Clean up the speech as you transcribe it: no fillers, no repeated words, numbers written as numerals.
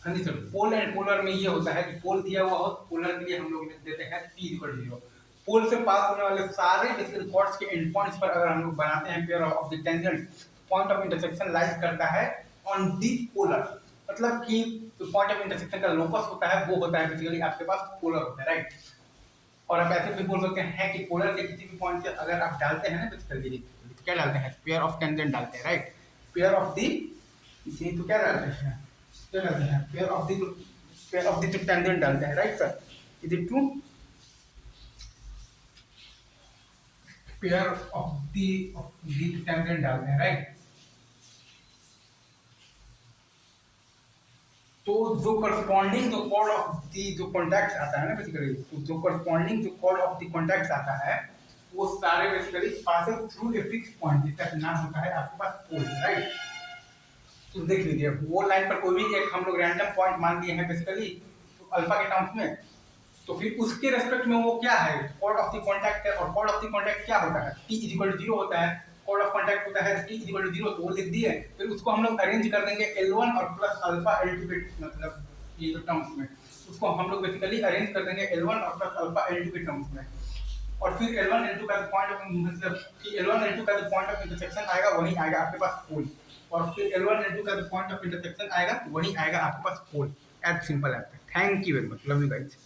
हाँ जी sir, pole and polar में ये होता है कि पोल दिया हुआ हो, पोलर के लिए हम लोग देते हैं P इक्वल 0। पोल से पास होने वाले सारे बेसिकली कॉर्ड्स के एंड पॉइंट्स पर अगर हम लोग बनाते हैं pair of the tangent, point of intersection lies करता है ऑन दी पोलर। मतलब कि जो पॉइंट ऑफ इंटरसेक्शन का लोकस होता है वो होता है बेसिकली आपके पास पोलर होता है, राइट। और आप ऐसे भी बोल सकते हैं कि पोलर के किसी भी पॉइंट से अगर आप डालते हैं ना बेसिकली क्या डालते हैं, पेयर ऑफ टेंजेंट डालते हैं, राइट। पेयर ऑफ दी तो क्या डालते हैं, क्या डालते हैं, पेयर ऑफ दी तो टेंजेंट डालते हैं, right sir. Is it true? Pair of the tangent डालते हैं, राइट। तो जो करस्पॉन्डिंग जो कॉर्ड ऑफ दी जो कॉन्टैक्ट आता है ना बेसिकली, तो जो करस्पॉन्डिंग जो कॉर्ड ऑफ दी कॉन्टैक्ट आता है वो सारे basically passing through a fix point जिसका नाम होता है आपके पास पोल, राइट। तो देख लीजिए वो लाइन पर कोई भी एक हम लोग रैंडम पॉइंट मान लिए हैं बेसिकली तो अल्फा के टर्म्स में, तो फिर उसके रेस्पेक्ट में वो क्या है, कॉर्ड ऑफ द कॉन्टैक्ट है। और कॉर्ड ऑफ द कॉन्टैक्ट क्या होता है, t इक्वल टू 0 होता है। कॉर्ड ऑफ कॉन्टैक्ट होता है t इक्वल टू 0, तो वो लिख दिए। फिर उसको हम लोग अरेंज कर देंगे L1 और प्लस अल्फा L2 के मतलब ये जो टर्म्स में, उसको हम लोग बेसिकली अरेंज कर देंगे L1 और प्लस अल्फा L2 के टर्म्स में। और फिर L1 L2 का पॉइंट मतलब कि L1 L2 का जो पॉइंट ऑफ इंटरसेक्शन आएगा वही आएगा आपके पास पोल। और फिर L1 L2 का जो पॉइंट ऑफ इंटरसेक्शन आएगा वही आएगा आपके पास poll. As simple as. Thank you very much, love you guys.